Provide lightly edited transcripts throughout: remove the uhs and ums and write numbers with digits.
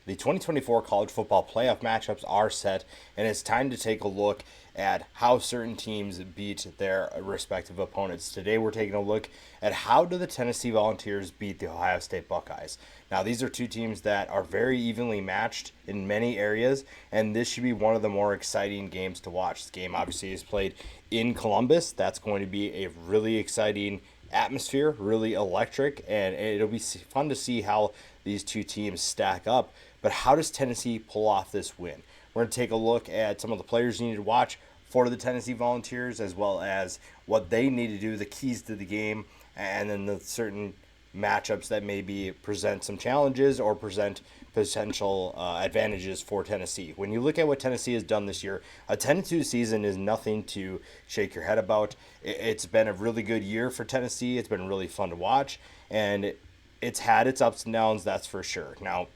The 2024 college football playoff matchups are set, and it's time to take a look at how certain teams beat their respective opponents. Today we're taking a look at how do the Tennessee Volunteers beat the Ohio State Buckeyes. Now these are two teams that are very evenly matched in many areas, and this should be one of the more exciting games to watch. This game obviously is played in Columbus. That's going to be a really exciting atmosphere, really electric, and it'll be fun to see how these two teams stack up. But how does Tennessee pull off this win? We're going to take a look at some of the players you need to watch for the Tennessee Volunteers, as well as what they need to do, the keys to the game, and then the certain matchups that maybe present some challenges or present potential advantages for Tennessee. When you look at what Tennessee has done this year, a 10-2 season is nothing to shake your head about. It's been a really good year for Tennessee. It's been really fun to watch, and it's had its ups and downs, that's for sure. Now,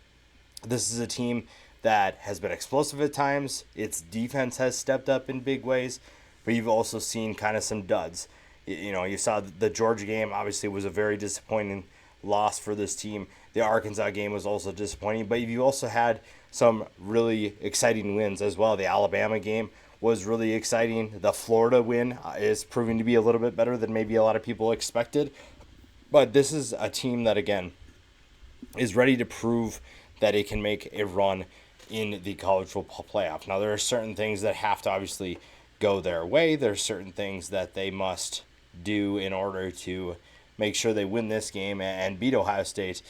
this is a team that has been explosive at times. Its defense has stepped up in big ways, but you've also seen kind of some duds. You know, you saw the Georgia game obviously was a very disappointing loss for this team. The Arkansas game was also disappointing, but you also had some really exciting wins as well. The Alabama game was really exciting. The Florida win is proving to be a little bit better than maybe a lot of people expected. But this is a team that, again, is ready to prove that it can make a run in the college football playoff. Now, there are certain things that have to obviously go their way. There are certain things that they must do in order to make sure they win this game and beat Ohio State.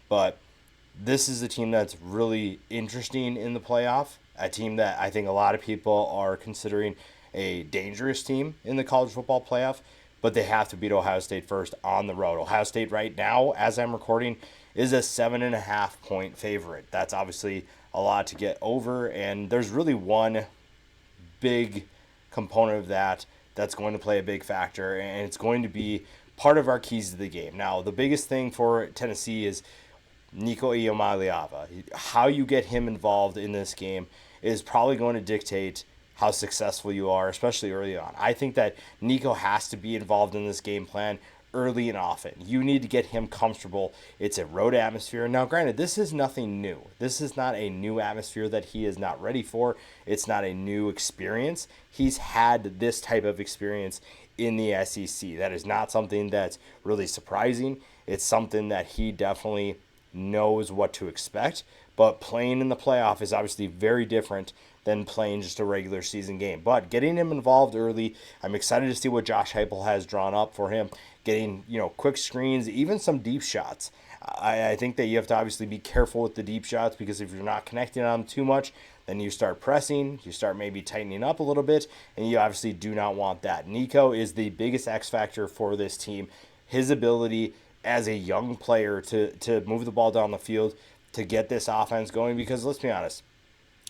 But this is a team that's really interesting in the playoff, a team that I think a lot of people are considering a dangerous team in the college football playoff, but they have to beat Ohio State first on the road. Ohio State right now, as I'm recording, is a 7.5 point favorite. That's obviously a lot to get over, and there's really one big component of that that's going to play a big factor, and it's going to be part of our keys to the game. Now, the biggest thing for Tennessee is Nico Iamaleava. How you get him involved in this game is probably going to dictate how successful you are, especially early on. I think that Nico has to be involved in this game plan early and often. You need to get him comfortable. It's a road atmosphere. Now, granted, this is nothing new. This is not a new atmosphere that he is not ready for. It's not a new experience. He's had this type of experience in the SEC. That is not something that's really surprising. It's something that he definitely knows what to expect. But playing in the playoff is obviously very different than playing just a regular season game. But getting him involved early, I'm excited to see what Josh Heupel has drawn up for him. Getting, quick screens, even some deep shots. I think that you have to obviously be careful with the deep shots, because if you're not connecting on them too much, then you start pressing, you start maybe tightening up a little bit, and you obviously do not want that. Nico is the biggest X factor for this team. His ability as a young player to move the ball down the field, to get this offense going, because let's be honest,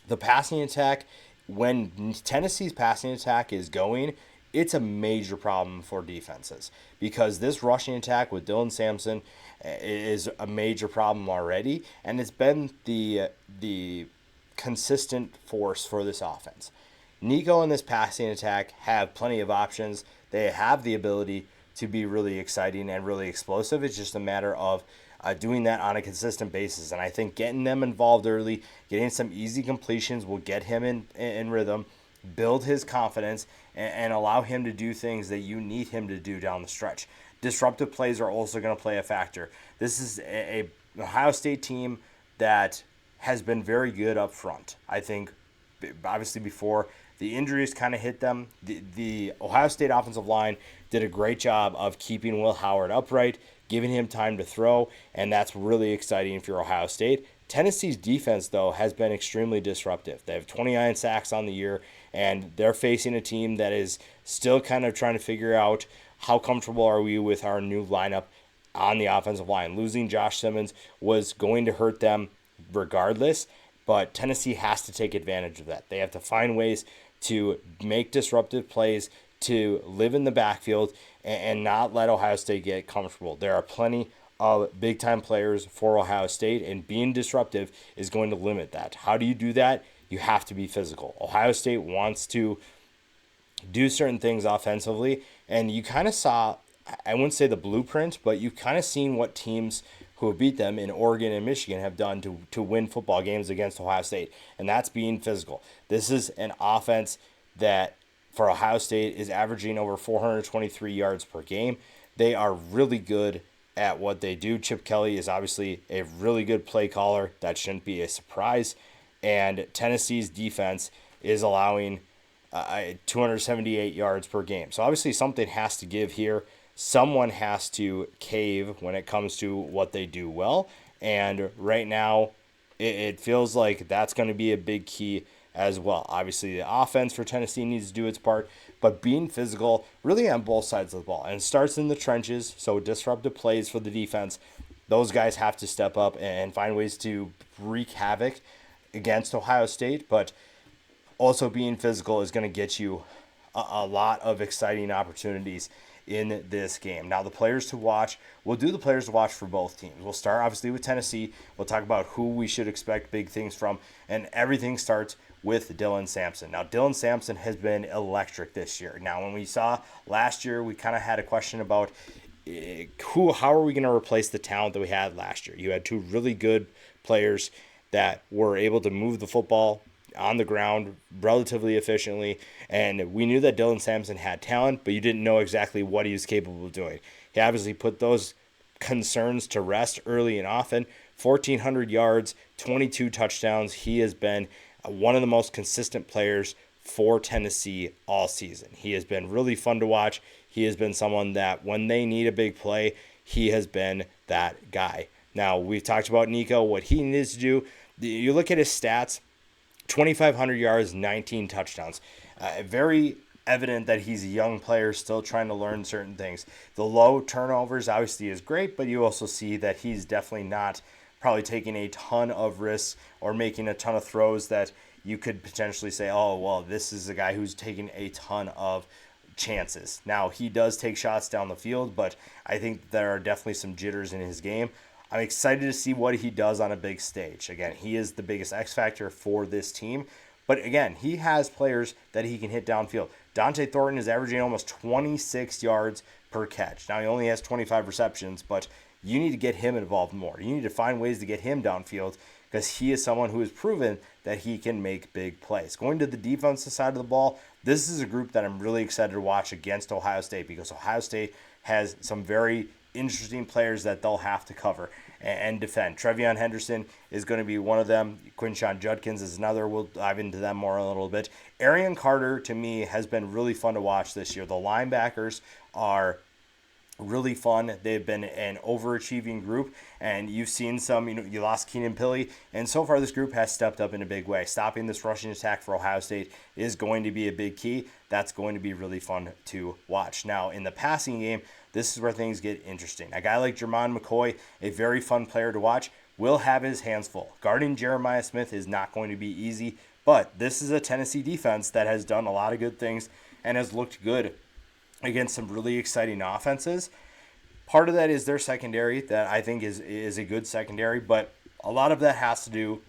the passing attack, when Tennessee's passing attack is going, it's a major problem for defenses, because this rushing attack with Dylan Sampson is a major problem already, and it's been the consistent force for this offense. Nico and this passing attack have plenty of options. They have the ability to be really exciting and really explosive. It's just a matter of doing that on a consistent basis. And I think getting them involved early, getting some easy completions will get him in rhythm, build his confidence, and allow him to do things that you need him to do down the stretch. Disruptive plays are also going to play a factor. This is a Ohio State team that has been very good up front. I think, obviously, before the injuries kind of hit them, the Ohio State offensive line did a great job of keeping Will Howard upright, giving him time to throw, and that's really exciting if you're Ohio State. Tennessee's defense, though, has been extremely disruptive. They have 29 sacks on the year, and they're facing a team that is still kind of trying to figure out how comfortable are we with our new lineup on the offensive line. Losing Josh Simmons was going to hurt them regardless, but Tennessee has to take advantage of that. They have to find ways to make disruptive plays, to live in the backfield, and not let Ohio State get comfortable. There are plenty of big-time players for Ohio State, and being disruptive is going to limit that. How do you do that? You have to be physical. Ohio State wants to do certain things offensively, and you kind of saw, I wouldn't say the blueprint, but you kind of seen what teams who have beat them in Oregon and Michigan have done to win football games against Ohio State, and that's being physical. This is an offense that for Ohio State is averaging over 423 yards per game. They are really good at what they do. Chip Kelly is obviously a really good play caller. That shouldn't be a surprise. And Tennessee's defense is allowing 278 yards per game. So obviously something has to give here. Someone has to cave when it comes to what they do well. And right now, it feels like that's going to be a big key as well. Obviously, the offense for Tennessee needs to do its part, but being physical really on both sides of the ball. And it starts in the trenches, so disruptive plays for the defense. Those guys have to step up and find ways to wreak havoc against Ohio State, but also being physical is going to get you a lot of exciting opportunities in this game. Now, the players to watch, we'll do the players to watch for both teams. We'll start obviously with Tennessee. We'll talk about who we should expect big things from, and everything starts with Dylan Sampson. Now, Dylan Sampson has been electric this year. Now, when we saw last year, we kind of had a question about how are we going to replace the talent that we had last year? You had two really good players that were able to move the football on the ground relatively efficiently, and we knew that Dylan Sampson had talent, but you didn't know exactly what he was capable of doing. He obviously put those concerns to rest early and often. 1,400 yards, 22 touchdowns. He has been one of the most consistent players for Tennessee all season. He has been really fun to watch. He has been someone that when they need a big play, he has been that guy. Now, we've talked about Nico, what he needs to do. You look at his stats, 2,500 yards, 19 touchdowns. Very evident that he's a young player still trying to learn certain things. The low turnovers obviously is great, but you also see that he's definitely not probably taking a ton of risks or making a ton of throws that you could potentially say, oh, well, this is a guy who's taking a ton of chances. Now, he does take shots down the field, but I think there are definitely some jitters in his game. I'm excited to see what he does on a big stage. Again, he is the biggest X factor for this team. But again, he has players that he can hit downfield. Dante Thornton is averaging almost 26 yards per catch. Now, he only has 25 receptions, but you need to get him involved more. You need to find ways to get him downfield because he is someone who has proven that he can make big plays. Going to the defensive side of the ball, this is a group that I'm really excited to watch against Ohio State because Ohio State has some very interesting players that they'll have to cover and defend. Trevion Henderson is going to be one of them. Quinshon Judkins is another. We'll dive into them more a little bit. Arian Carter, to me, has been really fun to watch this year. The linebackers are really fun. They've been an overachieving group, and you've seen some, you lost Keenan Pili, and so far this group has stepped up in a big way. Stopping this rushing attack for Ohio State is going to be a big key. That's going to be really fun to watch. Now, in the passing game, this is where things get interesting. A guy like Jermon McCoy, a very fun player to watch, will have his hands full. Guarding Jeremiah Smith is not going to be easy, but this is a Tennessee defense that has done a lot of good things and has looked good against some really exciting offenses. Part of that is their secondary that I think is a good secondary, but a lot of that has to do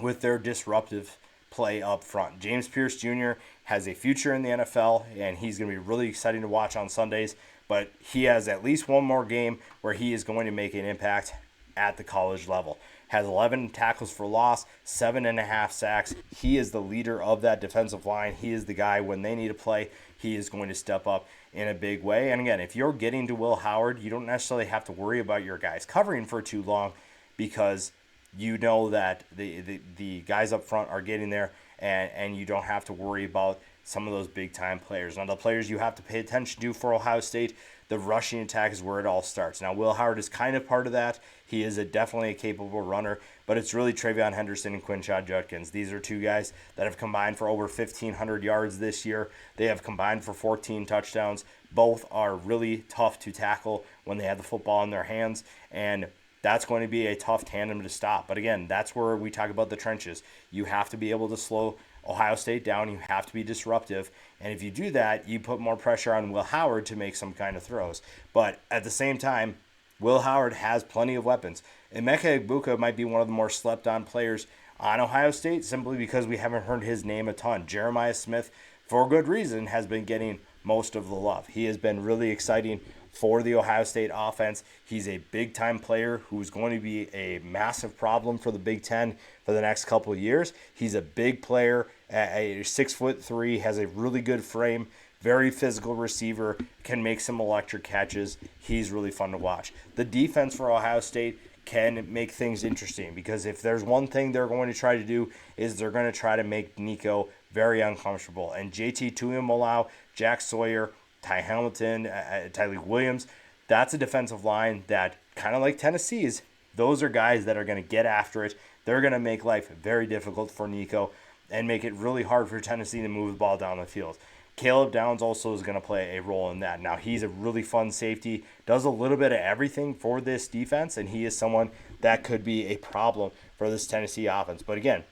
with their disruptive play up front. James Pierce Jr. has a future in the NFL, and he's going to be really exciting to watch on Sundays, but he has at least one more game where he is going to make an impact at the college level. Has 11 tackles for loss, 7.5 sacks. He is the leader of that defensive line. He is the guy when they need to play, he is going to step up in a big way. And again, if you're getting to Will Howard, you don't necessarily have to worry about your guys covering for too long because you know that the guys up front are getting there and you don't have to worry about some of those big-time players. Now, the players you have to pay attention to for Ohio State, the rushing attack is where it all starts. Now, Will Howard is kind of part of that. He is definitely a capable runner, but it's really Trevion Henderson and Quinshon Judkins. These are two guys that have combined for over 1,500 yards this year. They have combined for 14 touchdowns. Both are really tough to tackle when they have the football in their hands, and that's going to be a tough tandem to stop. But again, that's where we talk about the trenches. You have to be able to slow Ohio State down. You have to be disruptive. And if you do that, you put more pressure on Will Howard to make some kind of throws. But at the same time, Will Howard has plenty of weapons. Emeka Egbuka might be one of the more slept-on players on Ohio State simply because we haven't heard his name a ton. Jeremiah Smith, for good reason, has been getting most of the love. He has been really exciting for the Ohio State offense. He's a big-time player who's going to be a massive problem for the Big Ten for the next couple of years. He's a big player, a 6'3", has a really good frame, very physical receiver, can make some electric catches. He's really fun to watch. The defense for Ohio State can make things interesting, because if there's one thing they're going to try to do is they're going to try to make Nico very uncomfortable. And JT Tuimoloau, Jack Sawyer, Ty Hamilton, Tyleik Williams, that's a defensive line that, kind of like Tennessee's, those are guys that are going to get after it. They're going to make life very difficult for Nico and make it really hard for Tennessee to move the ball down the field. Caleb Downs also is going to play a role in that. Now, he's a really fun safety, does a little bit of everything for this defense, and he is someone that could be a problem for this Tennessee offense. But again,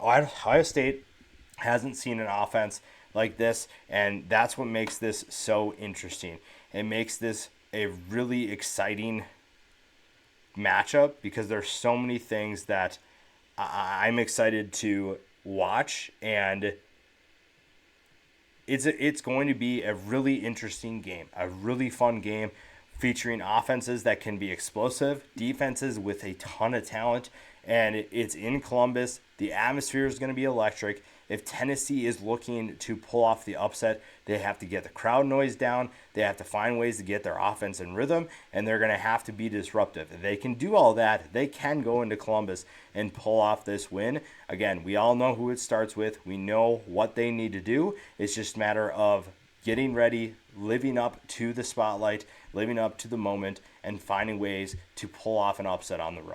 Ohio State hasn't seen an offense like this, and that's what makes this so interesting. It makes this a really exciting matchup, because there's so many things that I'm excited to watch, and it's going to be a really interesting game, a really fun game, featuring offenses that can be explosive, defenses with a ton of talent, and it's in Columbus. The atmosphere is going to be electric. If Tennessee is looking to pull off the upset, they have to get the crowd noise down. They have to find ways to get their offense in rhythm, and they're going to have to be disruptive. If they can do all that, they can go into Columbus and pull off this win. Again, we all know who it starts with. We know what they need to do. It's just a matter of getting ready, living up to the spotlight, living up to the moment, and finding ways to pull off an upset on the road.